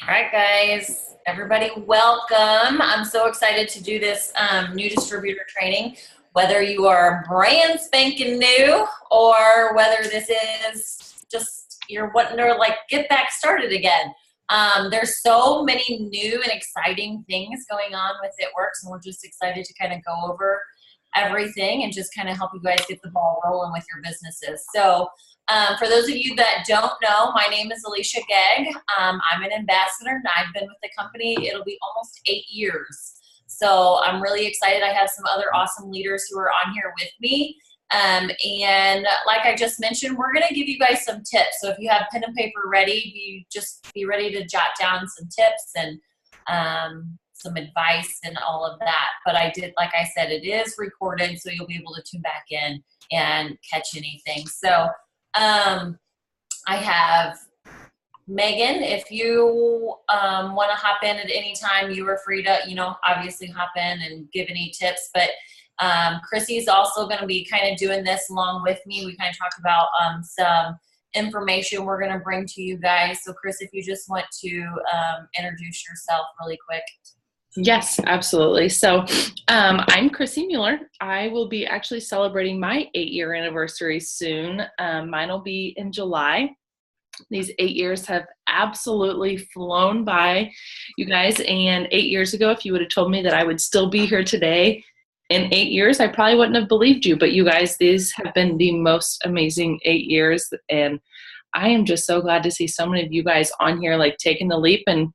All right, guys, everybody, welcome. I'm so excited to do this new distributor training, whether you are brand spanking new or whether this is just you're wanting to like get back started again. There's so many new and exciting things going on with It Works, and we're just excited to kind of go over everything and just kind of help you guys get the ball rolling with your businesses. So for those of you that don't know, my name is Alicia Gegg. I'm an ambassador, and I've been with the company, it'll be almost 8 years. So I'm really excited. I have some other awesome leaders who are on here with me. And like I just mentioned, we're going to give you guys some tips. So if you have pen and paper ready, just be ready to jot down some tips and some advice and all of that. But like I said, it is recorded, so you'll be able to tune back in and catch anything. So I have Megan. If you want to hop in at any time, you are free to, obviously hop in and give any tips. But Chrissy's also going to be kind of doing this along with me. We kind of talk about some information we're going to bring to you guys. So Chris, if you just want to introduce yourself really quick. Yes, absolutely. So I'm Chrissy Mueller. I will be actually celebrating my 8-year anniversary soon. Mine will be in July. These 8 years have absolutely flown by, you guys. And 8 years ago, if you would have told me that I would still be here today in 8 years, I probably wouldn't have believed you. But you guys, these have been the most amazing 8 years. And I am just so glad to see so many of you guys on here, like taking the leap and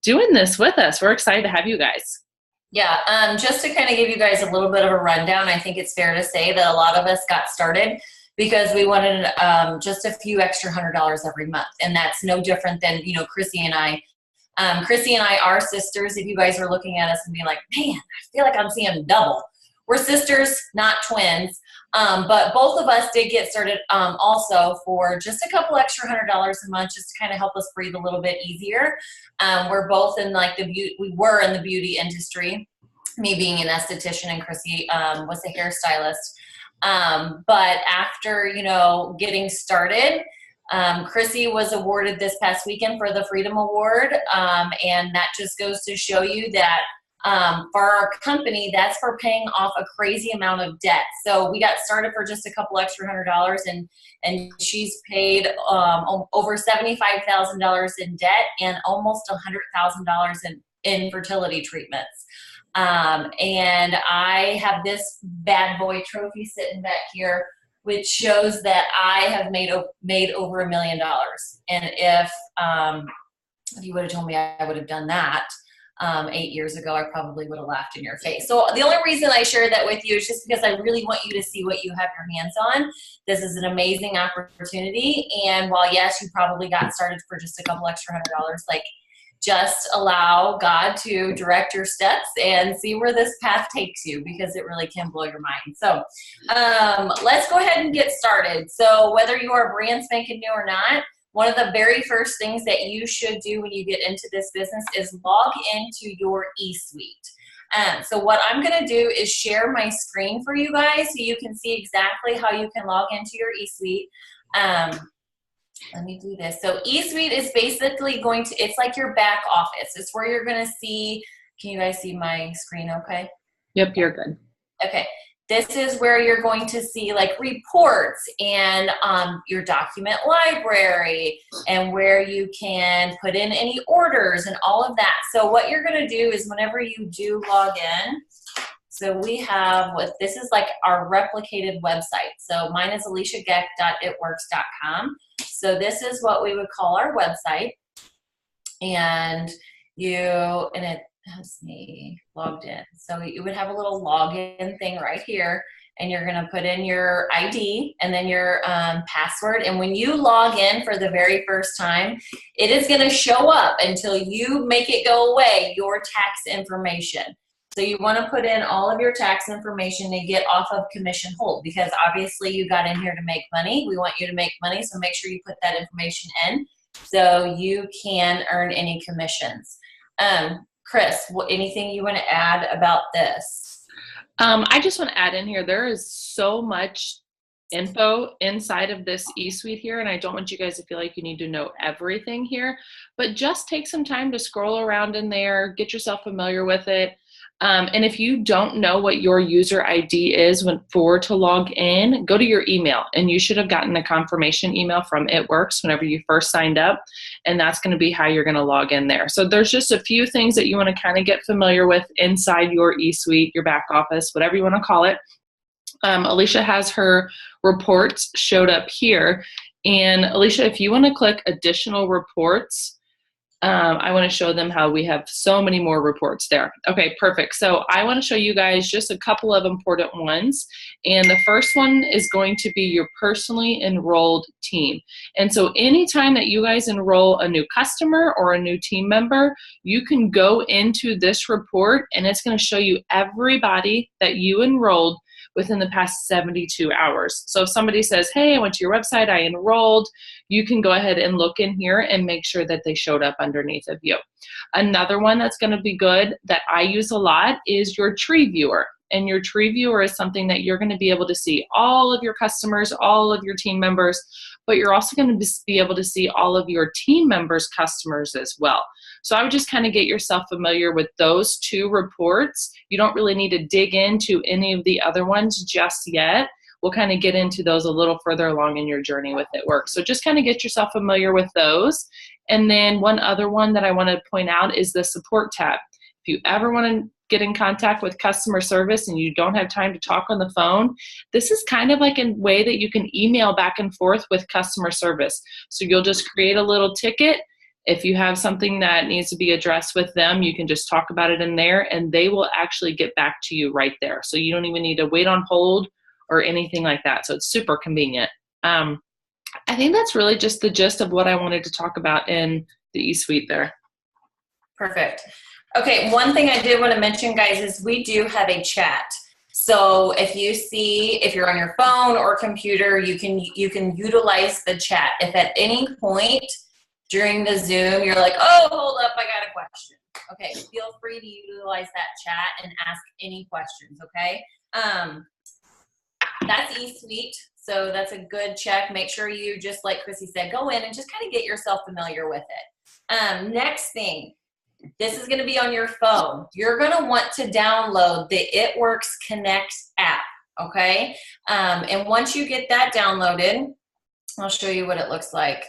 doing this with us. We're excited to have you guys. Yeah, just to kind of give you guys a little bit of a rundown, I think it's fair to say that a lot of us got started because we wanted just a few extra $100 every month. And that's no different than, Chrissy and I. Chrissy and I are sisters. If you guys are looking at us and being like, man, I feel like I'm seeing double. We're sisters, not twins. But both of us did get started also for just a couple extra $100 a month, just to kind of help us breathe a little bit easier. We're both in we were in the beauty industry, me being an esthetician and Chrissy was a hairstylist. But after, getting started, Chrissy was awarded this past weekend for the Freedom Award. And that just goes to show you that for our company, that's for paying off a crazy amount of debt. So we got started for just a couple extra $100, and she's paid over $75,000 in debt and almost $100,000 in fertility treatments. And I have this bad boy trophy sitting back here, which shows that I have made over $1 million. And if you would have told me I would have done that 8 years ago, I probably would have laughed in your face. So the only reason I shared that with you is just because I really want you to see what you have your hands on. This is an amazing opportunity. And while, yes, you probably got started for just a couple extra $100, just allow God to direct your steps and see where this path takes you, because it really can blow your mind. So let's go ahead and get started. So whether you are brand spanking new or not, one of the very first things that you should do when you get into this business is log into your eSuite. So what I'm going to do is share my screen for you guys so you can see exactly how you can log into your eSuite. Let me do this. So eSuite is basically it's like your back office. It's where you're going to see, can you guys see my screen okay? Yep, you're good. Okay. This is where you're going to see reports and your document library, and where you can put in any orders and all of that. So what you're going to do is whenever you do log in, so we have this is like our replicated website. So mine is aliciagegg.itworks.com. So this is what we would call our website. And it has me logged in. So you would have a little login thing right here, and you're going to put in your ID and then your password. And when you log in for the very first time, it is going to show up until you make it go away, your tax information. So you want to put in all of your tax information to get off of commission hold, because obviously you got in here to make money. We want you to make money, so make sure you put that information in so you can earn any commissions. Chris, anything you want to add about this? I just want to add in here, there is so much info inside of this eSuite here, and I don't want you guys to feel like you need to know everything here, but just take some time to scroll around in there, get yourself familiar with it. And if you don't know what your user ID is to log in, go to your email, and you should have gotten a confirmation email from It Works whenever you first signed up, and that's going to be how you're going to log in there. So there's just a few things that you want to kind of get familiar with inside your eSuite, your back office, whatever you want to call it. Alicia has her reports showed up here. And Alicia, if you want to click additional reports, I want to show them how we have so many more reports there. Okay, perfect. So I want to show you guys just a couple of important ones. And the first one is going to be your personally enrolled team. And so anytime that you guys enroll a new customer or a new team member, you can go into this report and it's going to show you everybody that you enrolled within the past 72 hours. So if somebody says, hey, I went to your website, I enrolled, you can go ahead and look in here and make sure that they showed up underneath of you. Another one that's going to be good that I use a lot is your tree viewer. And your tree viewer is something that you're going to be able to see all of your customers, all of your team members, but you're also going to be able to see all of your team members' customers as well. So I would just kind of get yourself familiar with those two reports. You don't really need to dig into any of the other ones just yet. We'll kind of get into those a little further along in your journey with It Works. So just kind of get yourself familiar with those. And then one other one that I want to point out is the support tab. If you ever want to get in contact with customer service and you don't have time to talk on the phone, this is kind of like a way that you can email back and forth with customer service. So you'll just create a little ticket. If you have something that needs to be addressed with them, you can just talk about it in there and they will actually get back to you right there. So you don't even need to wait on hold or anything like that. So it's super convenient. I think that's really just the gist of what I wanted to talk about in the eSuite there. Perfect. Okay, one thing I did want to mention, guys, is we do have a chat. So if you're on your phone or computer, you can utilize the chat. If at any point during the Zoom you're like, oh, hold up, I got a question. Okay, feel free to utilize that chat and ask any questions, okay? That's eSuite, so that's a good check. Make sure you, just like Chrissy said, go in and just kind of get yourself familiar with it. Next thing, this is going to be on your phone. You're going to want to download the It Works Connect app, okay? And once you get that downloaded, I'll show you what it looks like.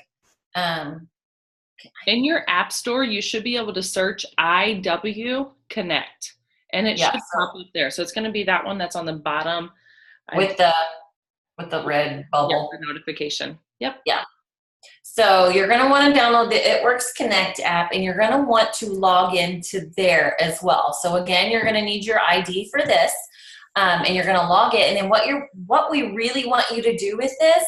In your app store, you should be able to search IW Connect, and it should pop up there. So it's going to be that one that's on the bottom. With the red bubble. Yeah, the notification. Yep. Yeah. So you're going to want to download the It Works Connect app, and you're going to want to log into there as well. So again, you're going to need your ID for this, and you're going to log it. And then what we really want you to do with this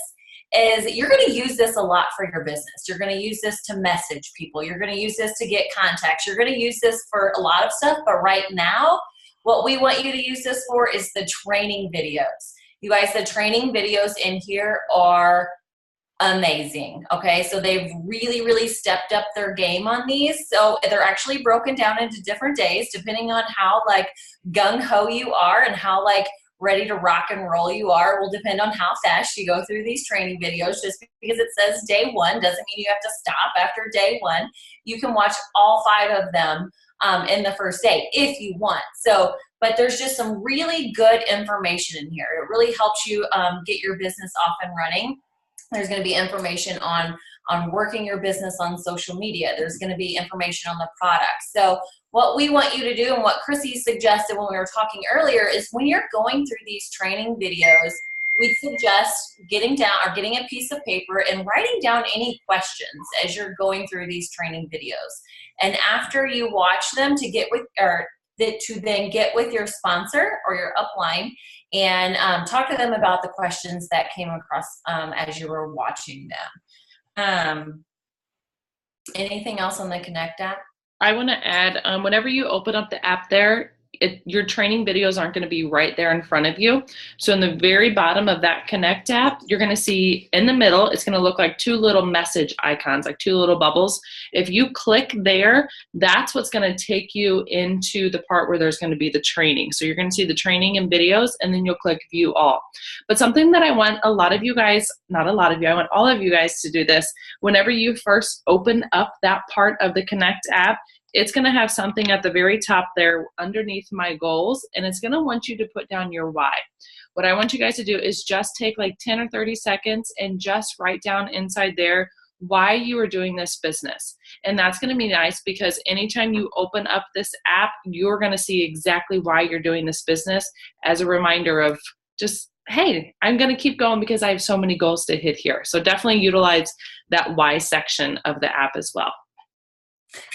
is you're going to use this a lot for your business. You're going to use this to message people. You're going to use this to get contacts. You're going to use this for a lot of stuff. But right now, what we want you to use this for is the training videos. You guys, the training videos in here are amazing. Okay, so they've really, really stepped up their game on these. So they're actually broken down into different days depending on how like gung-ho you are and how like ready to rock and roll you are. Will depend on how fast you go through these training videos. Just because it says day one doesn't mean you have to stop after day one. You can watch all 5 of them in the first day if you want. So, but there's just some really good information in here. It really helps you get your business off and running. There's going to be information on working your business on social media. There's going to be information on the product. So what we want you to do, and what Chrissy suggested when we were talking earlier, is when you're going through these training videos, we suggest getting a piece of paper and writing down any questions as you're going through these training videos. And after you watch them, to then get with your sponsor or your upline and talk to them about the questions that came across as you were watching them. Anything else on the Connect app? I want to add, whenever you open up the app there, your training videos aren't going to be right there in front of you. So in the very bottom of that Connect app, you're going to see in the middle, it's going to look like two little message icons, like two little bubbles. If you click there, that's what's going to take you into the part where there's going to be the training. So you're going to see the training and videos, and then you'll click view all. But something that I want a lot of you guys, not a lot of you, I want all of you guys to do this. Whenever you first open up that part of the Connect app, it's going to have something at the very top there underneath my goals, and it's going to want you to put down your why. What I want you guys to do is just take like 10 or 30 seconds and just write down inside there why you are doing this business. And that's going to be nice because anytime you open up this app, you're going to see exactly why you're doing this business as a reminder of just, hey, I'm going to keep going because I have so many goals to hit here. So definitely utilize that why section of the app as well.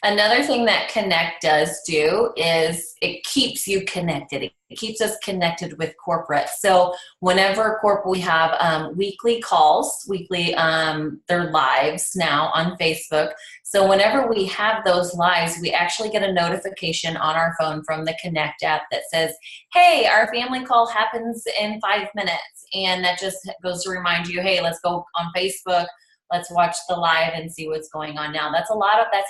Another thing that Connect does do is it keeps you connected. It keeps us connected with corporate. So whenever we have weekly calls, they're lives now on Facebook. So whenever we have those lives, we actually get a notification on our phone from the Connect app that says, hey, our family call happens in 5 minutes. And that just goes to remind you, hey, let's go on Facebook. Let's watch the live and see what's going on now. That's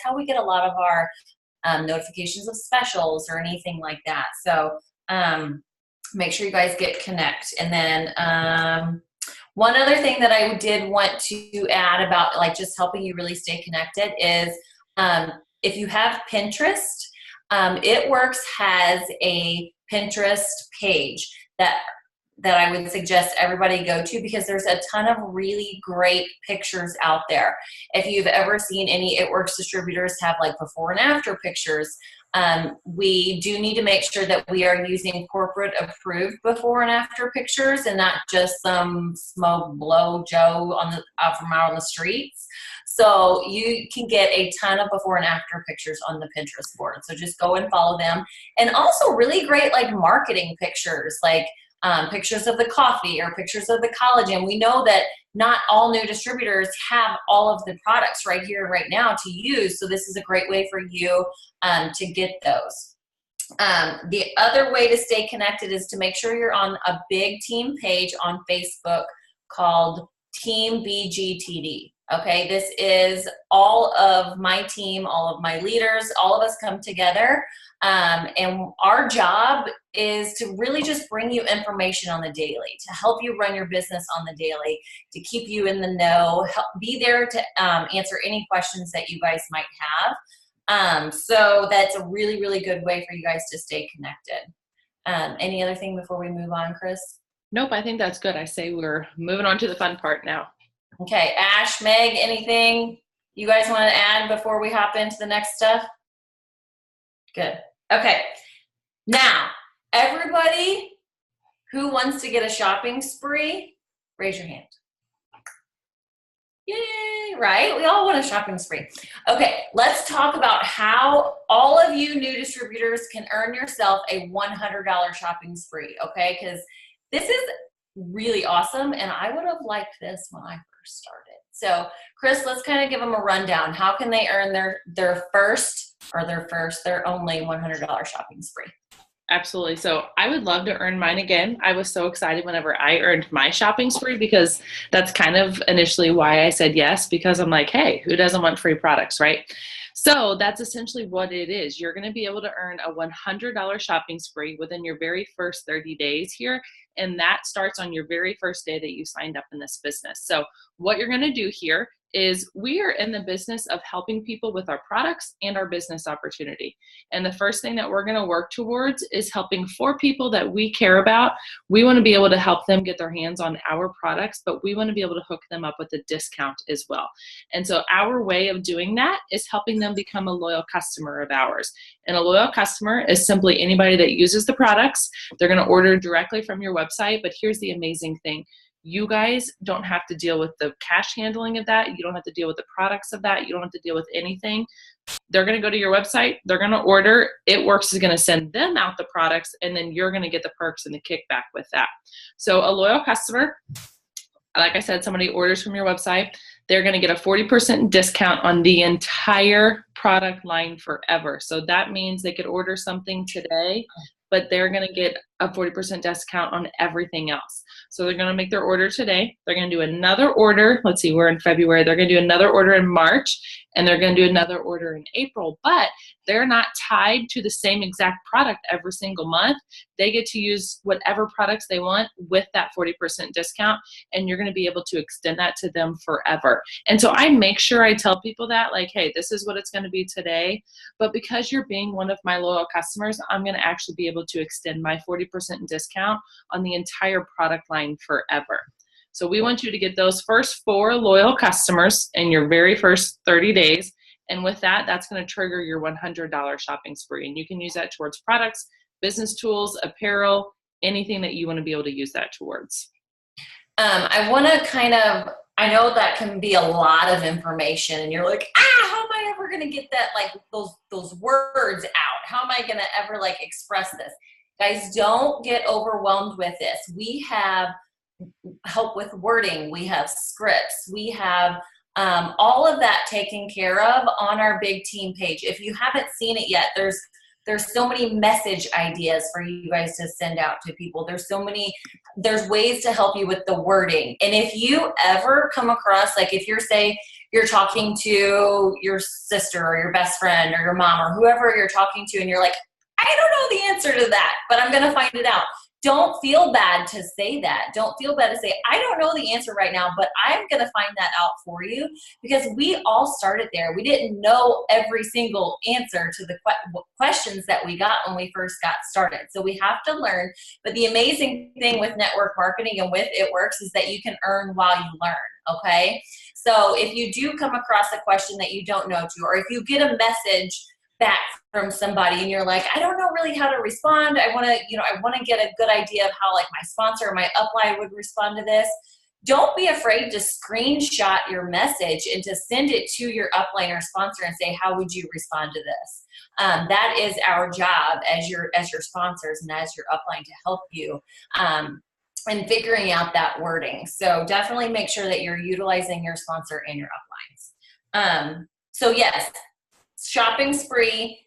how we get a lot of our notifications of specials or anything like that. So make sure you guys get Connect. And then one other thing that I did want to add about like just helping you really stay connected is if you have Pinterest, It Works has a Pinterest page that I would suggest everybody go to because there's a ton of really great pictures out there. If you've ever seen any It Works distributors have like before and after pictures, we do need to make sure that we are using corporate approved before and after pictures and not just some smoke blow Joe from out on the streets. So you can get a ton of before and after pictures on the Pinterest board. So just go and follow them. And also really great like marketing pictures, like pictures of the coffee or pictures of the collagen. We know that not all new distributors have all of the products right here, right now to use. So this is a great way for you to get those. The other way to stay connected is to make sure you're on a big team page on Facebook called Team BGTD. Okay, this is all of my team, all of my leaders, all of us come together. And our job is to really just bring you information on the daily, to help you run your business on the daily, to keep you in the know, be there to answer any questions that you guys might have. So that's a really, really good way for you guys to stay connected. Any other thing before we move on, Chris? Nope, I think that's good. I say we're moving on to the fun part now. Okay, Ash, Meg, anything you guys want to add before we hop into the next stuff? Good. Okay, now, everybody who wants to get a shopping spree, raise your hand. Yay, right? We all want a shopping spree. Okay, let's talk about how all of you new distributors can earn yourself a $100 shopping spree, okay? Because this is really awesome, and I would have liked this when I first started. So, Chris, let's kind of give them a rundown. How can they earn their only $100 shopping spree? Absolutely. So I would love to earn mine again. I was so excited whenever I earned my shopping spree because that's kind of initially why I said yes, because I'm like, hey, who doesn't want free products, right? So that's essentially what it is. You're going to be able to earn a $100 shopping spree within your very first 30 days here. And that starts on your very first day that you signed up in this business. So what you're going to do here is we are in the business of helping people with our products and our business opportunity. And the first thing that we're going to work towards is helping 4 people that we care about. We want to be able to help them get their hands on our products, but we want to be able to hook them up with a discount as well. And so our way of doing that is helping them become a loyal customer of ours. And a loyal customer is simply anybody that uses the products. They're going to order directly from your website, but here's the amazing thing. You guys don't have to deal with the cash handling of that. You don't have to deal with the products of that. You don't have to deal with anything. They're going to go to your website. They're going to order. It Works is going to send them out the products, and then you're going to get the perks and the kickback with that. So a loyal customer, like I said, somebody orders from your website, they're going to get a 40% discount on the entire product line forever. So that means they could order something today, but they're going to get a 40% discount on everything else. So they're going to make their order today. They're going to do another order. Let's see, we're in February. They're going to do another order in March, and they're going to do another order in April, but they're not tied to the same exact product every single month. They get to use whatever products they want with that 40% discount, and you're going to be able to extend that to them forever. And so I make sure I tell people that, like, hey, this is what it's going to be today, but because you're being one of my loyal customers, I'm going to actually be able to extend my 40% discount on the entire product line forever. So we want you to get those first 4 loyal customers in your very first 30 days. And with that, that's going to trigger your $100 shopping spree. And you can use that towards products, business tools, apparel, anything that you want to be able to use that towards. I want to I know that can be a lot of information, and you're like, how am I ever going to get that, like those words out? How am I going to ever like express this? Guys, don't get overwhelmed with this. We have help with wording. We have scripts. We have all of that taken care of on our big team page. If you haven't seen it yet, there's so many message ideas for you guys to send out to people. There's ways to help you with the wording. And if you ever come across, like if you're talking to your sister or your best friend or your mom or whoever you're talking to, and you're like, I don't know the answer to that, but I'm going to find it out. Don't feel bad to say that. Don't feel bad to say, I don't know the answer right now, but I'm going to find that out for you, because we all started there. We didn't know every single answer to the questions that we got when we first got started. So we have to learn. But the amazing thing with network marketing and with It Works is that you can earn while you learn, okay? So if you do come across a question that you don't know to, or if you get a message back from somebody and you're like, I don't know really how to respond. I want to get a good idea of how like my sponsor or my upline would respond to this. Don't be afraid to screenshot your message and to send it to your upline or sponsor and say, how would you respond to this? That is our job as your sponsors and as your upline to help you in figuring out that wording. So definitely make sure that you're utilizing your sponsor and your uplines. So yes, shopping spree.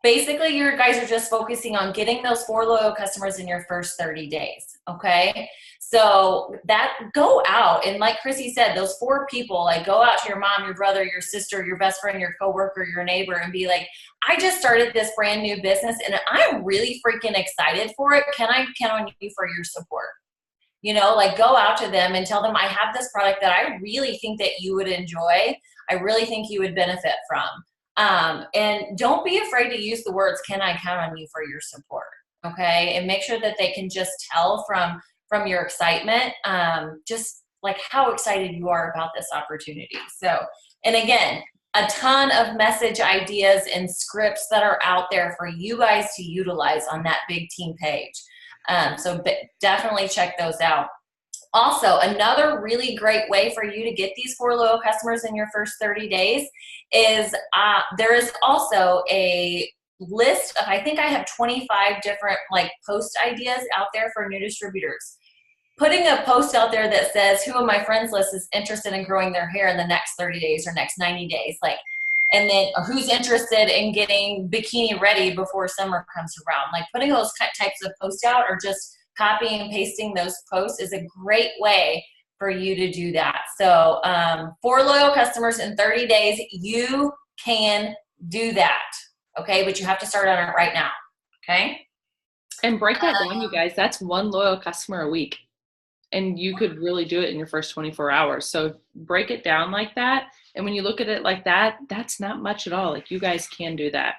Basically, you guys are just focusing on getting those 4 loyal customers in your first 30 days, okay? So that go out, and like Chrissy said, those 4 people, like go out to your mom, your brother, your sister, your best friend, your coworker, your neighbor, and be like, I just started this brand new business and I'm really freaking excited for it. Can I count on you for your support? You know, like go out to them and tell them, I have this product that I really think that you would enjoy. I really think you would benefit from. And don't be afraid to use the words, can I count on you for your support? Okay. And make sure that they can just tell from your excitement, just like how excited you are about this opportunity. So, and again, a ton of message ideas and scripts that are out there for you guys to utilize on that big team page. So definitely check those out. Also, another really great way for you to get these 4 loyal customers in your first 30 days is there is also a list of, I think I have 25 different like post ideas out there for new distributors. Putting a post out there that says, who on my friends list is interested in growing their hair in the next 30 days or next 90 days? Like, and then who's interested in getting bikini ready before summer comes around? Like putting those types of posts out, or just copying and pasting those posts, is a great way for you to do that. So 4 loyal customers in 30 days, you can do that. Okay, but you have to start on it right now. Okay. And break that down, you guys. That's 1 loyal customer a week. And you could really do it in your first 24 hours. So break it down like that. And when you look at it like that, that's not much at all. Like, you guys can do that.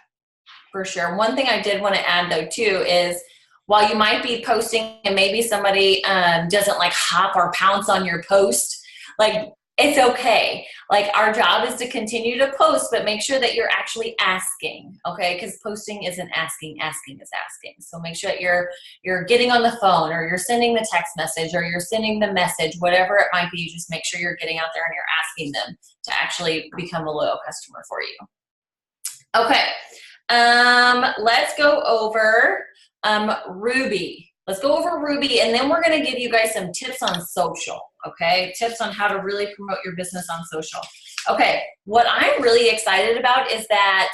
For sure. One thing I did want to add though too is, while you might be posting and maybe somebody doesn't like hop or pounce on your post, like it's okay. Like our job is to continue to post, but make sure that you're actually asking, okay? Because posting isn't asking, asking is asking. So make sure that you're getting on the phone, or you're sending the text message, or you're sending the message, whatever it might be. Just make sure you're getting out there and you're asking them to actually become a loyal customer for you. Okay, let's go over Ruby. Let's go over Ruby, and then we're going to give you guys some tips on social, okay? Tips on how to really promote your business on social. Okay, what I'm really excited about is that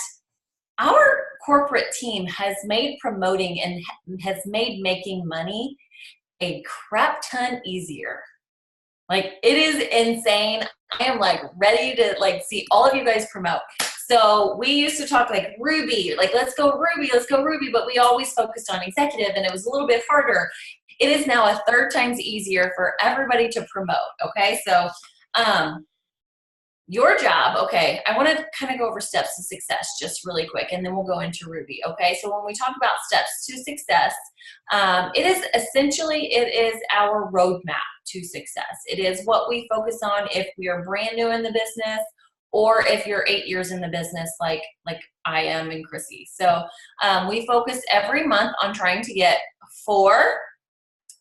our corporate team has made promoting and has made making money a crap ton easier. Like, it is insane. I am like ready to like see all of you guys promote. So we used to talk like Ruby, like let's go Ruby, but we always focused on executive and it was a little bit harder. It is now a 3rd times easier for everybody to promote. Okay, so your job, okay, I want to kind of go over steps to success just really quick, and then we'll go into Ruby, okay? So when we talk about steps to success, it is our roadmap to success. It is what we focus on if we are brand new in the business or if you're 8 years in the business like I am and Chrissy. So we focus every month on trying to get 4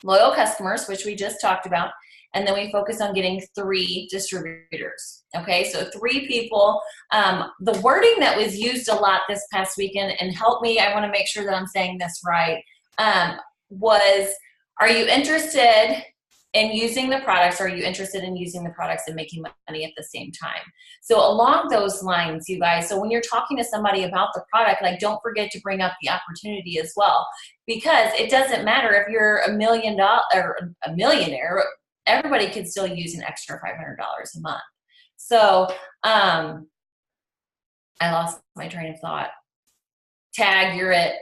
loyal customers, which we just talked about, and then we focus on getting 3 distributors. Okay, so 3 people. The wording that was used a lot this past weekend, and help me, I want to make sure that I'm saying this right, was, are you interested in using the products? Or are you interested in using the products and making money at the same time? So along those lines, you guys, so when you're talking to somebody about the product, like don't forget to bring up the opportunity as well, because it doesn't matter if you're $1 million or a millionaire, everybody can still use an extra $500 a month. So I lost my train of thought. Tag, you're it.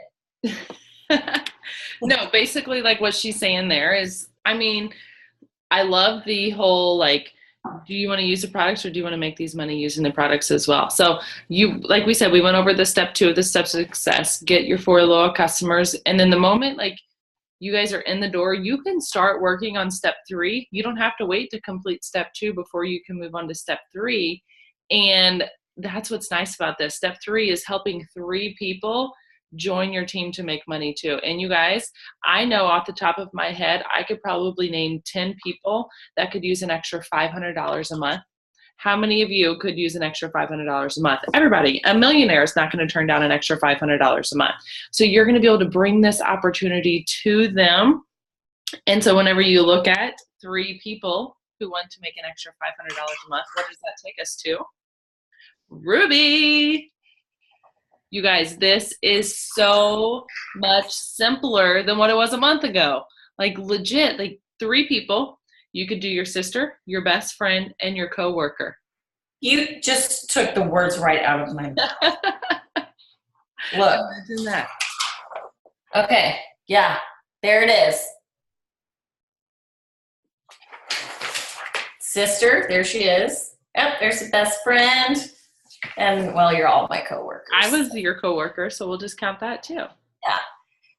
No, basically like what she's saying there is, I mean, I love the whole, like, do you want to use the products or do you want to make these money using the products as well? So you, like we said, we went over the step 2 of the steps of success, get your 4 loyal customers. And then the moment like you guys are in the door, you can start working on step 3. You don't have to wait to complete step 2 before you can move on to step 3. And that's what's nice about this. Step 3 is helping 3 people join your team to make money too. And you guys, I know off the top of my head, I could probably name 10 people that could use an extra $500 a month. How many of you could use an extra $500 a month? Everybody. A millionaire is not going to turn down an extra $500 a month. So you're going to be able to bring this opportunity to them. And so whenever you look at 3 people who want to make an extra $500 a month, what does that take us to? Ruby. You guys, this is so much simpler than what it was a month ago. Like legit, like 3 people. You could do your sister, your best friend, and your coworker. You just took the words right out of my mouth. Look. Imagine that. Okay, yeah, there it is. Sister, there she is. Yep, there's the best friend. And, well, you're all my coworkers. I was your coworker, so we'll just count that too. Yeah.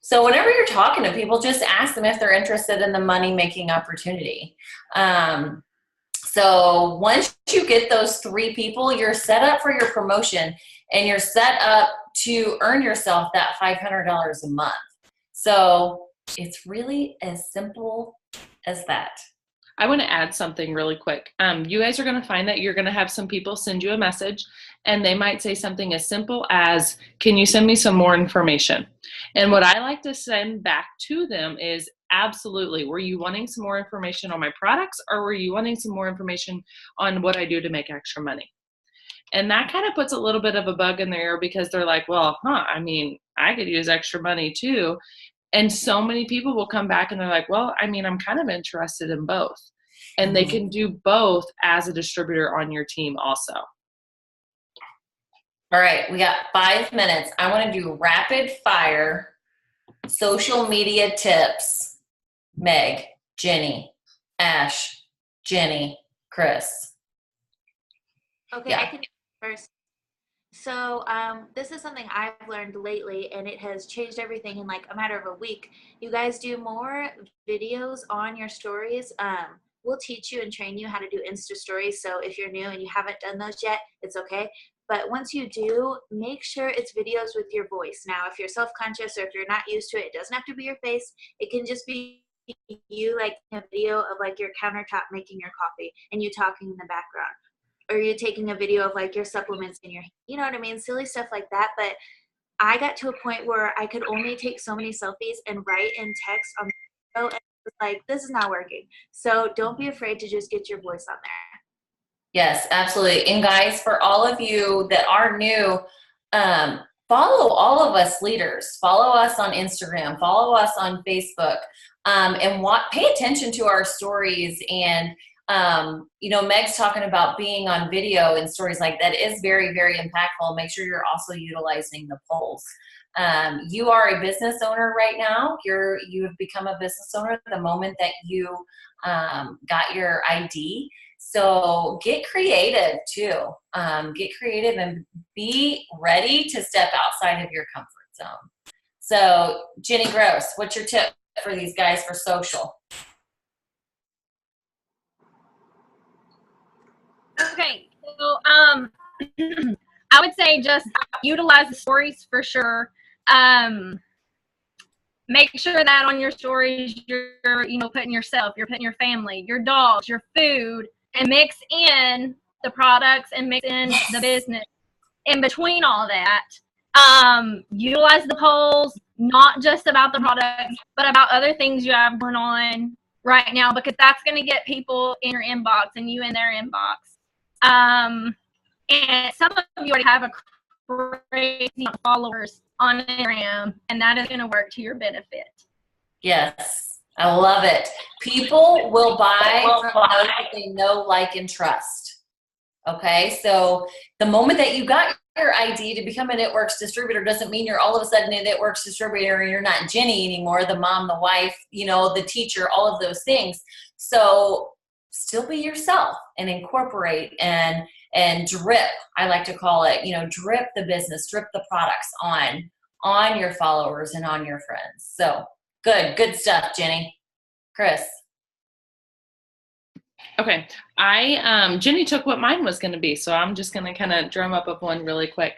So whenever you're talking to people, just ask them if they're interested in the money-making opportunity. So once you get those 3 people, you're set up for your promotion, and you're set up to earn yourself that $500 a month. So it's really as simple as that. I want to add something really quick. You guys are going to find that you're going to have some people send you a message, and they might say something as simple as, can you send me some more information? And what I like to send back to them is, absolutely. Were you wanting some more information on my products, or were you wanting some more information on what I do to make extra money? And that kind of puts a little bit of a bug in their ear, because they're like, well, I mean, I could use extra money too. And so many people will come back and they're like, well, I mean, I'm kind of interested in both. And they can do both as a distributor on your team also. All right, we got 5 minutes. I want to do rapid fire social media tips. Meg, Jenny, Ash, Jenny, Chris. Okay, yeah. I can first. So this is something I've learned lately, and it has changed everything in like a matter of a week. You guys do more videos on your stories. We'll teach you and train you how to do Insta stories. So if you're new and you haven't done those yet, it's okay. But once you do, make sure it's videos with your voice. Now, if you're self-conscious or if you're not used to it, it doesn't have to be your face. It can just be you, like a video of like your countertop making your coffee and you talking in the background. Or you taking a video of like your supplements in your, you know what I mean? Silly stuff like that. But I got to a point where I could only take so many selfies and write in text on the video, and it was like, this is not working. So don't be afraid to just get your voice on there. Yes, absolutely. And guys, for all of you that are new, follow all of us leaders. Follow us on Instagram. Follow us on Facebook. And pay attention to our stories. And, Meg's talking about being on video and stories like that is very, very impactful. Make sure you're also utilizing the polls. You are a business owner right now. You have become a business owner the moment that you got your ID. So get creative too. Get creative and be ready to step outside of your comfort zone. So Jenny Gross, what's your tip for these guys for social? Okay, so I would say just utilize the stories for sure. Make sure that on your stories you're putting yourself, you're putting your family, your dogs, your food, and mix in the products and mix in the business in between all that. Utilize the polls, not just about the products, but about other things you have going on right now, because that's going to get people in your inbox and you in their inbox. And some of you already have a crazy amount of followers on Instagram, and that is going to work to your benefit. Yes, I love it. People will buy from those that they know, like, and trust. Okay, so the moment that you got your ID to become a Knitworks distributor doesn't mean you're all of a sudden a Knitworks distributor and you're not Jenny anymore, the mom, the wife, the teacher, all of those things. So still be yourself and incorporate and drip, I like to call it, drip the business, drip the products on your followers and on your friends. So good stuff, Jenny. Chris. Okay, Jenny took what mine was going to be, so I'm just going to kind of drum up one really quick.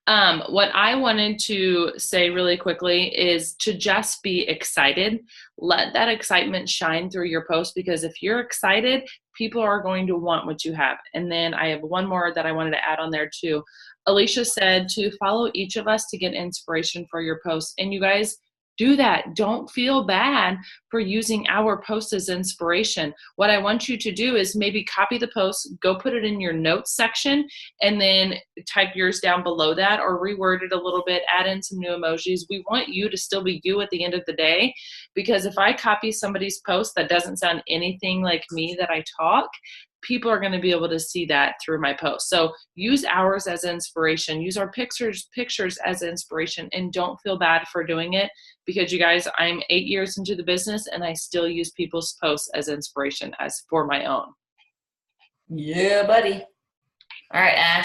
What I wanted to say really quickly is to just be excited. Let that excitement shine through your post, because if you're excited, people are going to want what you have. And then I have one more that I wanted to add on there too. Alicia said to follow each of us to get inspiration for your posts. And you guys, do that. Don't feel bad for using our post as inspiration. What I want you to do is maybe copy the post, go put it in your notes section, and then type yours down below that, or reword it a little bit, add in some new emojis. We want you to still be you at the end of the day, because if I copy somebody's post that doesn't sound anything like me that I talk, people are going to be able to see that through my post. So use ours as inspiration. Use our pictures as inspiration, and don't feel bad for doing it, because you guys, I'm 8 years into the business and I still use people's posts as inspiration as for my own. Yeah, buddy. All right,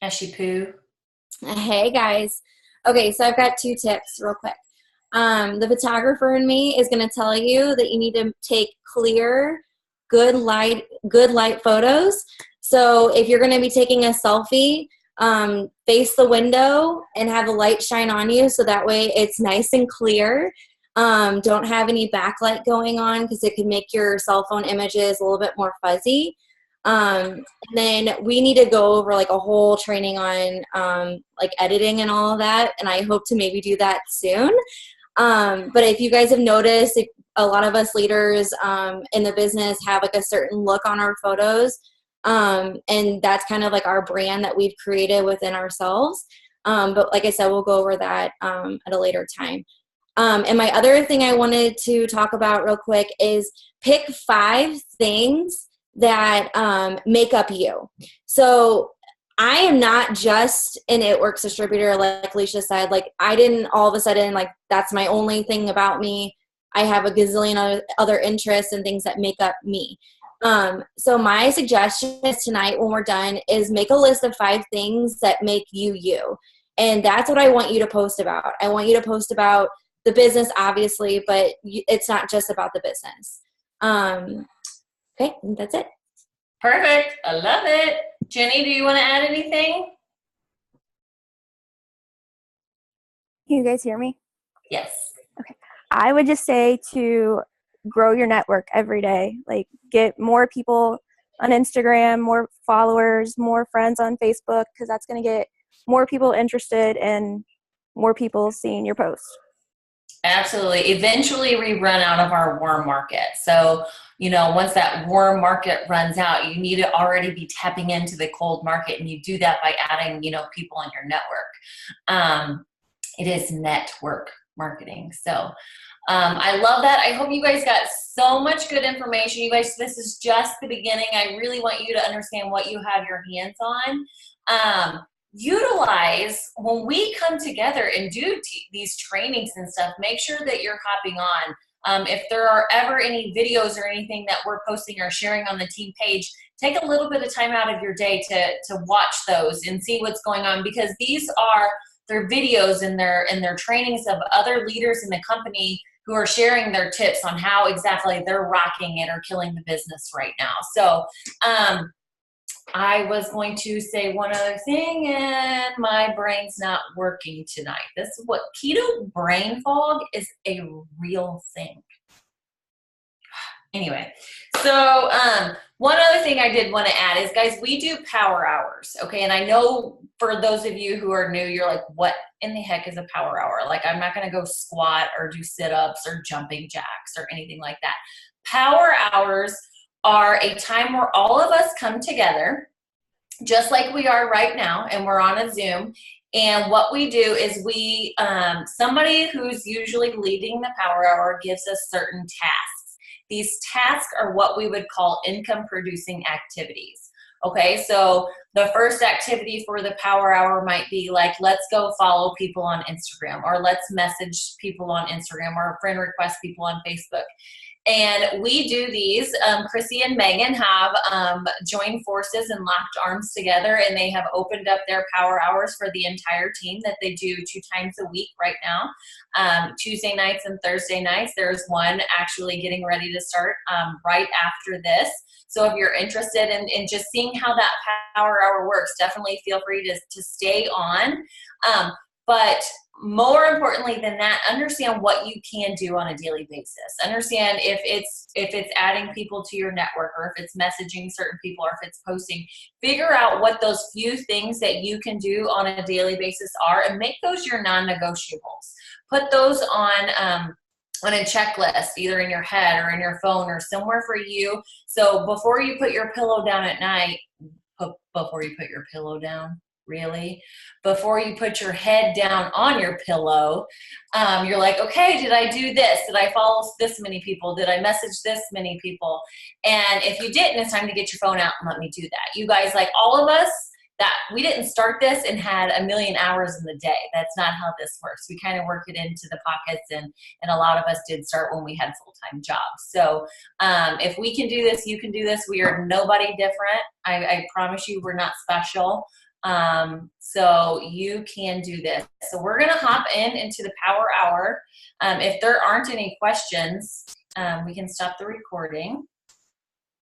Ashy Poo. Hey guys. Okay, so I've got 2 tips real quick. The photographer in me is going to tell you that you need to take clear, good light photos. So if you're going to be taking a selfie, face the window and have the light shine on you, so that way it's nice and clear. Don't have any backlight going on, because it can make your cell phone images a little bit more fuzzy. And then we need to go over like a whole training on like editing and all of that, and I hope to maybe do that soon. But if you guys have noticed, a lot of us leaders in the business have like a certain look on our photos. And that's kind of like our brand that we've created within ourselves. But like I said, we'll go over that at a later time. And my other thing I wanted to talk about real quick is pick 5 things that make up you. So I am not just an It Works distributor, like Alicia said. Like, I didn't all of a sudden, like, that's my only thing about me. I have a gazillion other interests and things that make up me. So my suggestion is tonight, when we're done, is make a list of 5 things that make you you. And that's what I want you to post about. I want you to post about the business, obviously, but it's not just about the business. Okay, that's it. Perfect. I love it. Jenny, do you want to add anything? Can you guys hear me? Yes. Okay. I would just say to grow your network every day. Like, get more people on Instagram, more followers, more friends on Facebook, because that's going to get more people interested and more people seeing your post. Absolutely. Eventually we run out of our warm market. So, once that warm market runs out, you need to already be tapping into the cold market. And you do that by adding, people in your network. It is network marketing. So I love that. I hope you guys got so much good information. You guys, this is just the beginning. I really want you to understand what you have your hands on. Utilize when we come together and do these trainings and stuff, make sure that you're hopping on. If there are ever any videos or anything that we're posting or sharing on the team page, take a little bit of time out of your day to watch those and see what's going on, because these are their videos and their trainings of other leaders in the company who are sharing their tips on how exactly they're rocking it or killing the business right now. So I was going to say one other thing, and my brain's not working tonight. This is what keto brain fog is, a real thing. Anyway, so one other thing I did want to add is, guys, we do power hours, okay? And I know for those of you who are new, you're like, what in the heck is a power hour? Like, I'm not going to go squat or do sit-ups or jumping jacks or anything like that. Power hours are a time where all of us come together, just like we are right now, and we're on a Zoom. And what we do is we, somebody who's usually leading the power hour gives us certain tasks. These tasks are what we would call income producing activities. Okay, so the first activity for the power hour might be like, let's go follow people on Instagram, or let's message people on Instagram, or friend request people on Facebook. And we do these. Chrissy and Megan have joined forces and locked arms together, and they have opened up their power hours for the entire team that they do 2 times a week right now. Tuesday nights and Thursday nights. There's one actually getting ready to start right after this. So if you're interested in just seeing how that power hour works, definitely feel free to stay on. But more importantly than that, understand what you can do on a daily basis. Understand if it's adding people to your network, or if it's messaging certain people, or if it's posting. Figure out what those few things that you can do on a daily basis are, and make those your non-negotiables. Put those on a checklist, either in your head or in your phone or somewhere for you. So before you put your pillow down at night, before you put your pillow down, really? Before you put your head down on your pillow, you're like, okay, did I do this? Did I follow this many people? Did I message this many people? And if you didn't, it's time to get your phone out and let me do that. You guys, like all of us, that we didn't start this and had a million hours in the day. That's not how this works. We kind of work it into the pockets, and a lot of us did start when we had full-time jobs. So if we can do this, you can do this. We are nobody different. I promise you, we're not special. So you can do this. So we're going to hop into the power hour. If there aren't any questions, we can stop the recording.